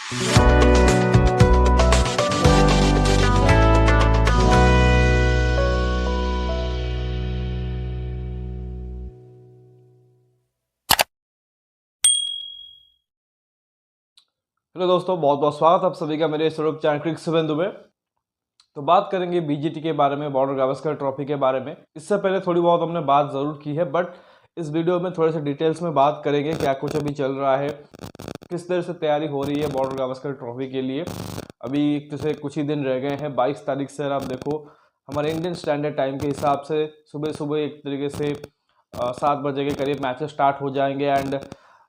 Hello दोस्तों, बहुत बहुत स्वागत आप सभी का मेरे इस यूट्यूब चैनल क्रिक 7 में। तो बात करेंगे बीजीटी के बारे में, बॉर्डर गावस्कर ट्रॉफी के बारे में। इससे पहले थोड़ी बहुत हमने बात ज़रूर की है, बट इस वीडियो में थोड़े से डिटेल्स में बात करेंगे क्या कुछ अभी चल रहा है, किस तरह से तैयारी हो रही है बॉर्डर गावस्कर ट्रॉफी के लिए। अभी जैसे कुछ ही दिन रह गए हैं, 22 तारीख से आप देखो हमारे इंडियन स्टैंडर्ड टाइम के हिसाब से सुबह सुबह एक तरीके से 7 बजे के करीब मैचेस स्टार्ट हो जाएंगे। एंड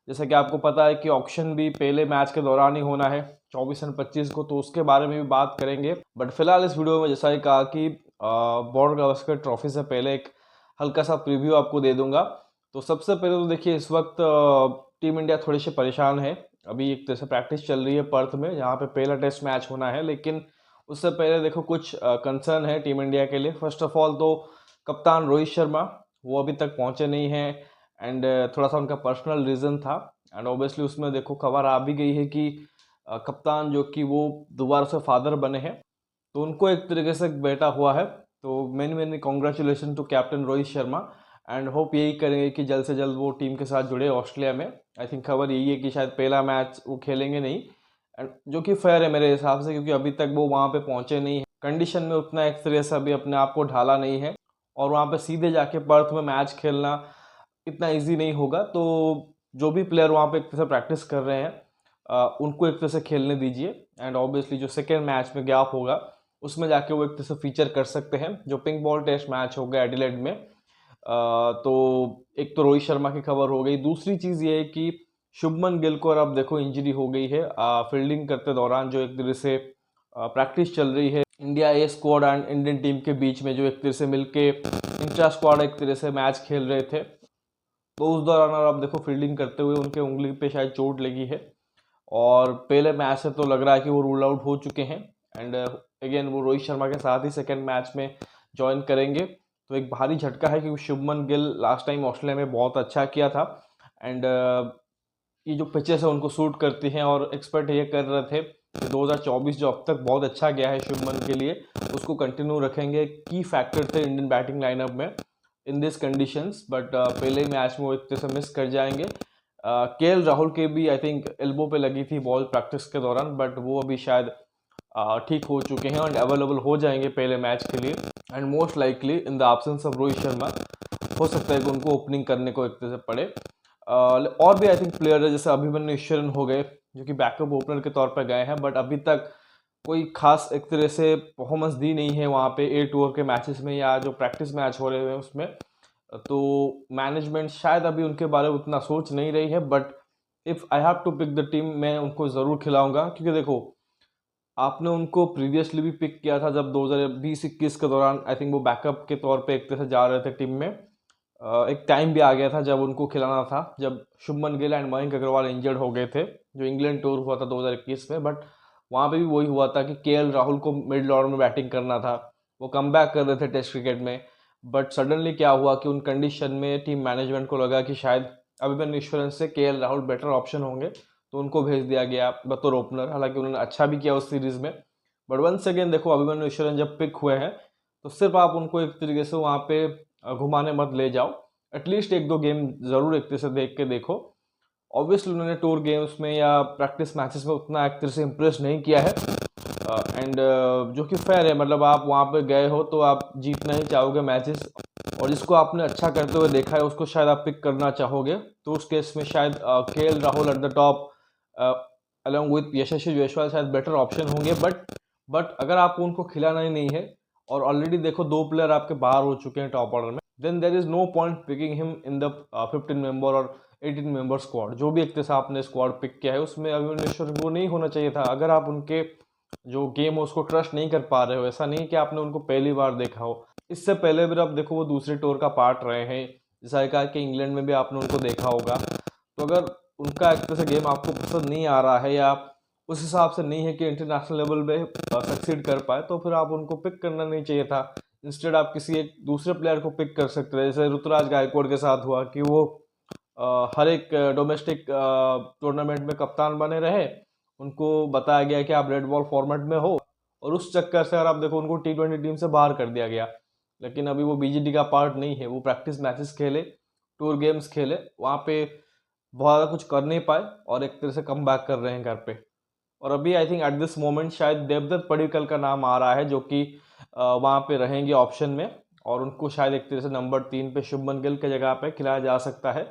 जैसे कि आपको पता है कि ऑक्शन भी पहले मैच के दौरान ही होना है 24 और 25 को, तो उसके बारे में भी बात करेंगे। बट फिलहाल इस वीडियो में जैसा ही कहा कि बॉर्डर गावस्कर ट्रॉफी से पहले एक हल्का सा प्रीव्यू आपको दे दूंगा। तो सबसे पहले तो देखिए, इस वक्त टीम इंडिया थोड़ी सी परेशान है। अभी एक तरह से प्रैक्टिस चल रही है पर्थ में, जहाँ पे पहला टेस्ट मैच होना है, लेकिन उससे पहले देखो कुछ कंसर्न है टीम इंडिया के लिए। फर्स्ट ऑफ ऑल तो कप्तान रोहित शर्मा वो अभी तक पहुंचे नहीं हैं, एंड थोड़ा सा उनका पर्सनल रीज़न था। एंड ऑब्वियसली उसमें देखो खबर आ भी गई है कि कप्तान जो कि वो दोबारा से फादर बने हैं, तो उनको एक तरीके से एक बेटा हुआ है। तो many many congratulation to captain Rohit Sharma, and hope यही करेंगे कि जल्द से जल्द वो टीम के साथ जुड़े ऑस्ट्रेलिया में। आई थिंक खबर यही है कि शायद पहला मैच वो खेलेंगे नहीं, एंड जो कि फेयर है मेरे हिसाब से, क्योंकि अभी तक वो वहाँ पे पहुँचे नहीं है, कंडीशन में उतना एक तरह से अभी अपने आप को ढाला नहीं है, और वहाँ पे सीधे जाके पर्थ में मैच खेलना इतना इजी नहीं होगा। तो जो भी प्लेयर वहाँ पे एक तरह से प्रैक्टिस कर रहे हैं उनको एक तरह से खेलने दीजिए, एंड ऑब्वियसली जो सेकेंड मैच में गैप होगा उसमें जाके वो एक तरह से फीचर कर सकते हैं, जो पिंक बॉल टेस्ट मैच होगा एडिलेड में। तो एक तो रोहित शर्मा की खबर हो गई। दूसरी चीज़ ये है कि शुभमन गिल को अब देखो इंजरी हो गई है फील्डिंग करते दौरान, जो एक तरह से प्रैक्टिस चल रही है India A squad and Indian team के बीच में, जो एक तरह से मिलके इंट्रा स्क्वाड एक तरह से मैच खेल रहे थे। तो उस दौरान आप देखो फील्डिंग करते हुए उनके उंगली पे शायद चोट लगी है, और पहले मैच से तो लग रहा है कि वो रूल आउट हो चुके हैं। एंड अगेन वो रोहित शर्मा के साथ ही सेकेंड मैच में ज्वाइन करेंगे। तो एक भारी झटका है, क्योंकि Shubman Gill last time Australia में बहुत अच्छा किया था, एंड ये जो पिचेस है उनको सूट करती हैं, और एक्सपर्ट ये कर रहे थे कि 2024 जो अब तक बहुत अच्छा गया है शुभमन के लिए, उसको कंटिन्यू रखेंगे। की फैक्टर थे इंडियन बैटिंग लाइनअप में इन दिस कंडीशंस, बट पहले ही मैच में वो एक तरह से मिस कर जाएंगे। केएल राहुल के भी आई थिंक एल्बो पे लगी थी बॉल प्रैक्टिस के दौरान, बट वो अभी शायद ठीक हो चुके हैं और अवेलेबल हो जाएंगे पहले मैच के लिए। And most likely in the absence of Rohit Sharma हो सकता है कि उनको ओपनिंग करने को एक तरह से पड़े। और भी आई थिंक प्लेयर है, जैसे अभिमन्यु ईश्वरन हो गए, जो कि बैकअप ओपनर के तौर पर गए हैं, बट अभी तक कोई खास एक तरह से परफॉर्मेंस दी नहीं है वहाँ पे ए टूर के मैचेस में, या जो प्रैक्टिस मैच हो रहे हैं उसमें। तो मैनेजमेंट शायद अभी उनके बारे में उतना सोच नहीं रही है, but if I have to pick the team, मैं उनको ज़रूर खिलाऊंगा। क्योंकि देखो, आपने उनको प्रीवियसली भी पिक किया था जब 2020-21 के दौरान आई थिंक वो बैकअप के तौर पे एक तरह से जा रहे थे टीम में। एक टाइम भी आ गया था जब उनको खिलाना था, जब शुभमन गिल एंड मयंक अग्रवाल इंजर्ड हो गए थे, जो इंग्लैंड टूर हुआ था 2021 में। बट वहाँ पे भी वही हुआ था कि केएल राहुल को मिड ऑर्डर में बैटिंग करना था, वो कम बैक कर रहे थे टेस्ट क्रिकेट में। बट सडनली क्या हुआ कि उन कंडीशन में टीम मैनेजमेंट को लगा कि शायद अभिमन्यु ईश्वरन से केएल राहुल बेटर ऑप्शन होंगे, तो उनको भेज दिया गया बतौर ओपनर। हालांकि उन्होंने अच्छा भी किया उस सीरीज़ में, बट वंस अगेन देखो अभिमन्यु ईश्वरन जब पिक हुए हैं, तो सिर्फ आप उनको एक तरीके से वहाँ पे घुमाने मत ले जाओ। एटलीस्ट एक दो गेम ज़रूर एक तरह से देख के देखो। ऑब्वियसली उन्होंने टूर गेम्स में या प्रैक्टिस मैचेस में उतना एक तरह से इम्प्रेस नहीं किया है, एंड जो कि फेयर है। मतलब आप वहाँ पे गए हो तो आप जीतना ही चाहोगे मैचेस, और जिसको आपने अच्छा करते हुए देखा है उसको शायद आप पिक करना चाहोगे। तो उस केस में शायद KL Rahul at the top along with Yashasvi Jaiswal शायद बेटर ऑप्शन होंगे। बट अगर आपको उनको खिलाना ही नहीं है, और ऑलरेडी देखो 2 प्लेयर आपके बाहर हो चुके हैं टॉप ऑर्डर में, then there is no point picking him in the 15 member और 18 मेंबर स्क्वाड। जो भी एक तरह से आपने स्क्वाड पिक किया है उसमें अभिमन्यु ईश्वरन वो नहीं होना चाहिए था। अगर आप उनके जो गेम है उसको ट्रस्ट नहीं कर पा रहे हो, ऐसा नहीं कि आपने उनको पहली बार देखा हो, इससे पहले भी आप देखो वो दूसरे टूर का पार्ट रहे हैं, जैसा कहा कि इंग्लैंड में भी आपने उनको देखा होगा। तो अगर उनका एक तरह से गेम आपको पसंद नहीं आ रहा है, या उस हिसाब से नहीं है कि इंटरनेशनल लेवल पे सक्सीड कर पाए, तो फिर आप उनको पिक करना नहीं चाहिए था। इंस्टेड आप किसी एक दूसरे प्लेयर को पिक कर सकते थे, जैसे ऋतुराज गायकवाड़ के साथ हुआ कि वो हर एक डोमेस्टिक टूर्नामेंट में कप्तान बने रहे, उनको बताया गया कि आप रेड बॉल फॉर्मेट में हो, और उस चक्कर से अगर आप देखो उनको T20 टीम से बाहर कर दिया गया। लेकिन अभी वो बीजीटी का पार्ट नहीं है, वो प्रैक्टिस मैचेस खेले, टूर गेम्स खेले, वहाँ पे बहुत ज़्यादा कुछ कर नहीं पाए और एक तरह से कम बैक कर रहे हैं घर पे। और अभी I think eight this moment शायद देवदत्त पडिक्कल का नाम आ रहा है, जो कि वहाँ पे रहेंगे ऑप्शन में, और उनको शायद एक तरह से नंबर 3 पे शुभमन गिल की जगह पे खिलाया जा सकता है।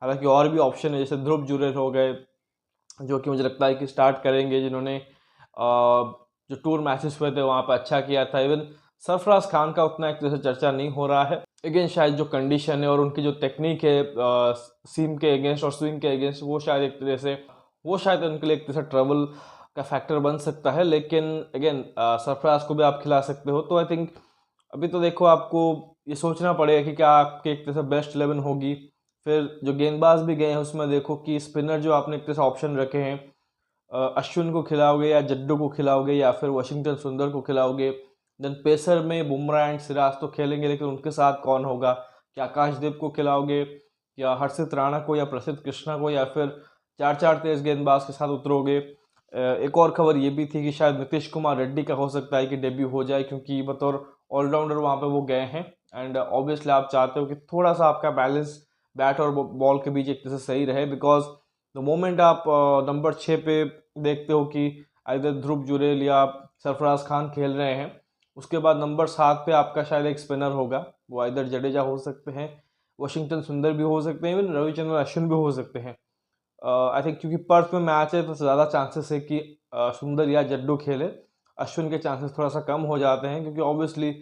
हालांकि और भी ऑप्शन है, जैसे ध्रुव जुरैल हो गए, जो कि मुझे लगता है कि स्टार्ट करेंगे, जिन्होंने जो टूर मैचेस हुए थे वहाँ पे अच्छा किया था। इवन सरफराज खान का उतना एक तरह से चर्चा नहीं हो रहा है। अगेन शायद जो कंडीशन है और उनकी जो टेक्निक है सीम के अगेंस्ट और स्विंग के अगेंस्ट, वो शायद एक तरह से वो शायद उनके लिए एक तरह से ट्रबल का फैक्टर बन सकता है। लेकिन अगेन सरफराज को भी आप खिला सकते हो। तो आई थिंक अभी तो देखो आपको ये सोचना पड़ेगा कि क्या आपके एक तरह से बेस्ट 11 होगी। फिर जो गेंदबाज भी गए हैं उसमें देखो कि स्पिनर जो आपने एक तरह से ऑप्शन रखे हैं, अश्विन को खिलाओगे या जड्डू को खिलाओगे या फिर वाशिंगटन सुंदर को खिलाओगे। देन पेसर में बुमराह एंड सिराज तो खेलेंगे, लेकिन उनके साथ कौन होगा? क्या आकाशदीप को खिलाओगे या हर्षित राणा को या प्रसिद्ध कृष्णा को, या फिर 4-4 तेज गेंदबाज के साथ उतरोगे? एक और खबर ये भी थी कि शायद नीतीश कुमार रेड्डी का हो सकता है कि डेब्यू हो जाए, क्योंकि बतौर ऑलराउंडर वहाँ पे वो गए हैं। एंड ऑब्वियसली आप चाहते हो कि थोड़ा सा आपका बैलेंस बैट और बॉल के बीच एक तरह से सही रहे, बिकॉज द मोमेंट आप नंबर 6 पे देखते हो कि इधर ध्रुव जुरैल या सरफराज खान खेल रहे हैं, उसके बाद नंबर 7 पे आपका शायद एक स्पिनर होगा, वो इधर जडेजा हो सकते हैं, वाशिंगटन सुंदर भी हो सकते हैं, इवन रविचंद्रन अश्विन भी हो सकते हैं। आई थिंक क्योंकि पर्थ में मैच है तो ज़्यादा चांसेस है कि सुंदर या जड्डू खेले। अश्विन के चांसेस थोड़ा सा कम हो जाते हैं, क्योंकि ऑब्वियसली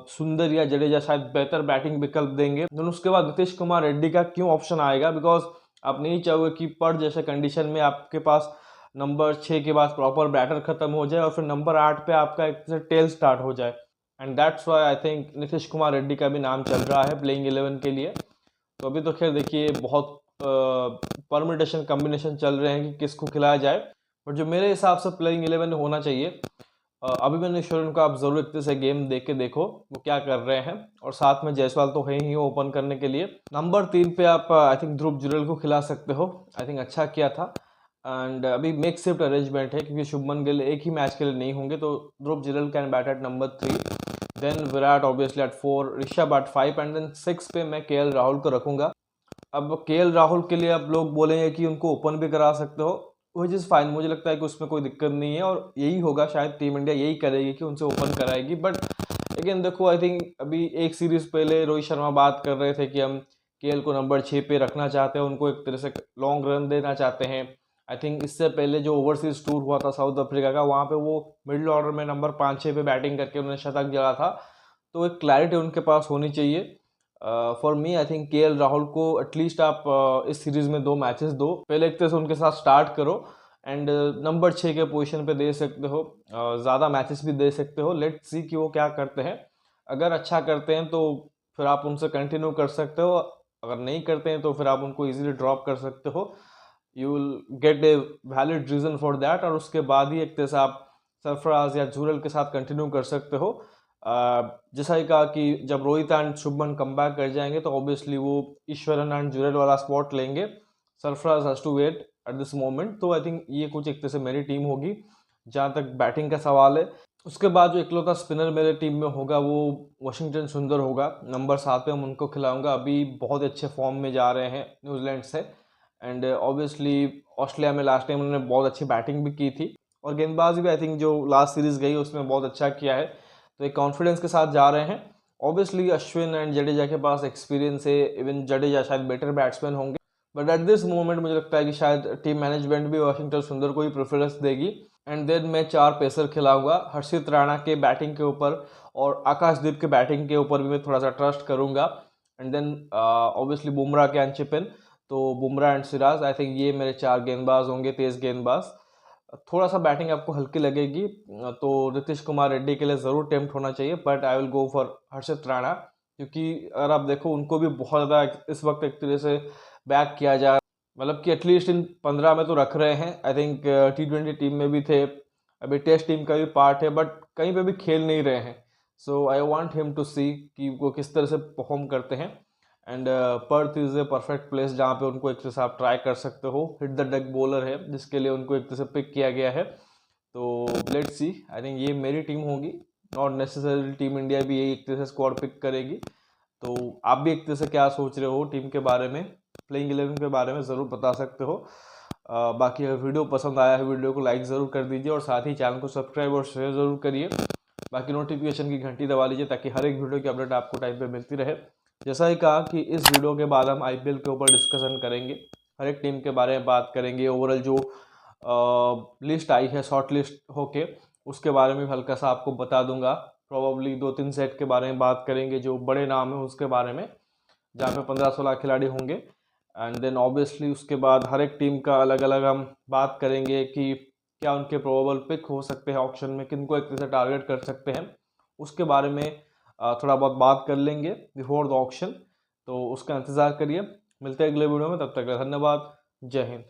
सुंदर या जडेजा शायद बेहतर बैटिंग विकल्प देंगे। then उसके बाद नीतीश कुमार रेड्डी का क्यों ऑप्शन आएगा? बिकॉज आप नहीं चाहोगे कि पर्थ जैसे कंडीशन में आपके पास नंबर 6 के बाद प्रॉपर बैटर खत्म हो जाए और फिर नंबर 8 पे आपका एक तरह से टेल स्टार्ट हो जाए। And that's why I think Nitish Kumar Reddy का भी नाम चल रहा है प्लेइंग 11 के लिए। तो अभी तो खैर देखिए बहुत परमिटेशन कम्बिनेशन चल रहे हैं कि किसको खिलाया जाए, बट जो मेरे हिसाब से प्लेइंग 11 होना चाहिए, अभिमन्यु श्रीन को आप जरूर इतने से गेम देख के देखो वो क्या कर रहे हैं, और साथ में जायसवाल तो है ही ओपन करने के लिए। नंबर 3 पे आप आई थिंक ध्रुव जुरैल को खिला सकते हो, आई थिंक अच्छा किया था। एंड अभी मेक शिफ्ट अरेंजमेंट है, क्योंकि शुभमन गिल एक ही मैच के लिए नहीं होंगे, तो Dhruv Jurel can bat at number 3, then Virat obviously at 4, Rishabh at 5, and then 6 पे मैं KL राहुल को रखूंगा। अब KL राहुल के लिए अब लोग बोलेंगे कि उनको ओपन भी करा सकते हो, विच इज़ फाइन, मुझे लगता है कि उसमें कोई दिक्कत नहीं है, और यही होगा, शायद टीम इंडिया यही करेगी कि उनसे ओपन कराएगी। बट अगेन देखो आई थिंक अभी एक सीरीज पहले रोहित शर्मा बात कर रहे थे कि हम KL को नंबर 6 पे रखना चाहते हैं, उनको एक तरह से लॉन्ग रन देना चाहते हैं। आई थिंक इससे पहले जो ओवरसीज टूर हुआ था साउथ अफ्रीका का, वहाँ पे वो मिडिल ऑर्डर में नंबर 5-6 पे बैटिंग करके उन्होंने शतक जड़ा था। तो एक क्लैरिटी उनके पास होनी चाहिए। For me I think KL Rahul को एटलीस्ट आप इस सीरीज में 2 मैचेस दो, पहले एक तरह से उनके साथ स्टार्ट करो, एंड नंबर 6 के पोजीशन पे दे सकते हो, ज़्यादा मैचेस भी दे सकते हो। लेट्स सी कि वो क्या करते हैं। अगर अच्छा करते हैं तो फिर आप उनसे कंटिन्यू कर सकते हो, अगर नहीं करते हैं तो फिर आप उनको इजीली ड्रॉप कर सकते हो। You will get a valid reason for that, और उसके बाद ही एक तरह से आप सरफराज या जुरैल के साथ कंटिन्यू कर सकते हो। जैसा ही कहा कि जब Rohit and Shubman come back कर जाएंगे तो ऑब्वियसली वो ईश्वरन एंड जुरैल वाला स्पॉट लेंगे। Sarfaraz has to wait at this moment. तो आई थिंक ये कुछ एक तरह से मेरी टीम होगी जहाँ तक बैटिंग का सवाल है। उसके बाद जो इकलौता स्पिनर मेरे टीम में होगा वो वाशिंगटन सुंदर होगा, नंबर 7 पे हम उनको खिलाऊंगा। अभी बहुत अच्छे फॉर्म में जा रहे हैं न्यूजीलैंड से, एंड ऑब्वियसली ऑस्ट्रेलिया में लास्ट टाइम उन्होंने बहुत अच्छी बैटिंग भी की थी, और गेंदबाजी भी आई थिंक जो लास्ट सीरीज गई उसमें बहुत अच्छा किया है। तो एक कॉन्फिडेंस के साथ जा रहे हैं। ऑब्वियसली अश्विन एंड जडेजा के पास एक्सपीरियंस है, इवन जडेजा शायद बेटर बैट्समैन होंगे, बट एट दिस मोमेंट मुझे लगता है कि शायद टीम मैनेजमेंट भी वाशिंगटन सुंदर को ही प्रेफरेंस देगी। एंड देन मैं 4 पेसर खिलाऊंगा, हर्षित राणा के बैटिंग के ऊपर और आकाशदीप के बैटिंग के ऊपर भी मैं थोड़ा सा ट्रस्ट करूंगा। And then obviously Bumrah can chip in, तो Bumrah and Siraj, I think ये मेरे 4 गेंदबाज होंगे, तेज गेंदबाज। थोड़ा सा बैटिंग आपको हल्की लगेगी तो नीतीश कुमार रेड्डी के लिए ज़रूर टेम्प्ट होना चाहिए, but I will go for Harshit Rana, क्योंकि अगर आप देखो उनको भी बहुत ज़्यादा इस वक्त एक तरह से बैक किया जा, मतलब कि एटलीस्ट इन 15 में तो रख रहे हैं। आई थिंक T20 टीम में भी थे, अभी टेस्ट टीम का भी पार्ट है, बट कहीं पे भी खेल नहीं रहे हैं। सो आई वांट हिम टू सी कि वो किस तरह से परफॉर्म करते हैं। And Perth is a perfect place जहाँ पे उनको एक तरह से आप ट्राई कर सकते हो। हिट द डेक बॉलर है जिसके लिए उनको एक तरह से पिक किया गया है। तो लेट्स सी, आई थिंक ये मेरी टीम होगी, नॉट नेसेसरी टीम इंडिया भी यही एक तरह से स्क्वाड पिक करेगी। तो आप भी एक तरह से क्या सोच रहे हो टीम के बारे में, प्लेइंग 11 के बारे में ज़रूर बता सकते हो। बाकी अगर वीडियो पसंद आया है वीडियो को लाइक ज़रूर कर दीजिए और साथ ही चैनल को सब्सक्राइब और शेयर ज़रूर करिए। बाकी नोटिफिकेशन की घंटी दबा लीजिए ताकि हर एक वीडियो की अपडेट आपको टाइम पे मिलती रहे। जैसा ही कहा कि इस वीडियो के बाद हम आईपीएल के ऊपर डिस्कशन करेंगे, हर एक टीम के बारे में बात करेंगे, ओवरऑल जो लिस्ट आई है शॉर्ट लिस्ट होके उसके बारे में हल्का सा आपको बता दूंगा। प्रोबेबली 2-3 सेट के बारे में बात करेंगे जो बड़े नाम है उसके बारे में, जहाँ पे 15-16 खिलाड़ी होंगे। एंड देन ऑब्वियसली उसके बाद हर एक टीम का अलग अलग हम बात करेंगे कि क्या उनके प्रोबेबल पिक हो सकते हैं ऑप्शन में, किनको एक तरह से टारगेट कर सकते हैं, उसके बारे में थोड़ा बहुत बात कर लेंगे बिफोर द ऑक्शन। तो उसका इंतज़ार करिए, मिलते हैं अगले वीडियो में, तब तक के लिए धन्यवाद, जय हिंद।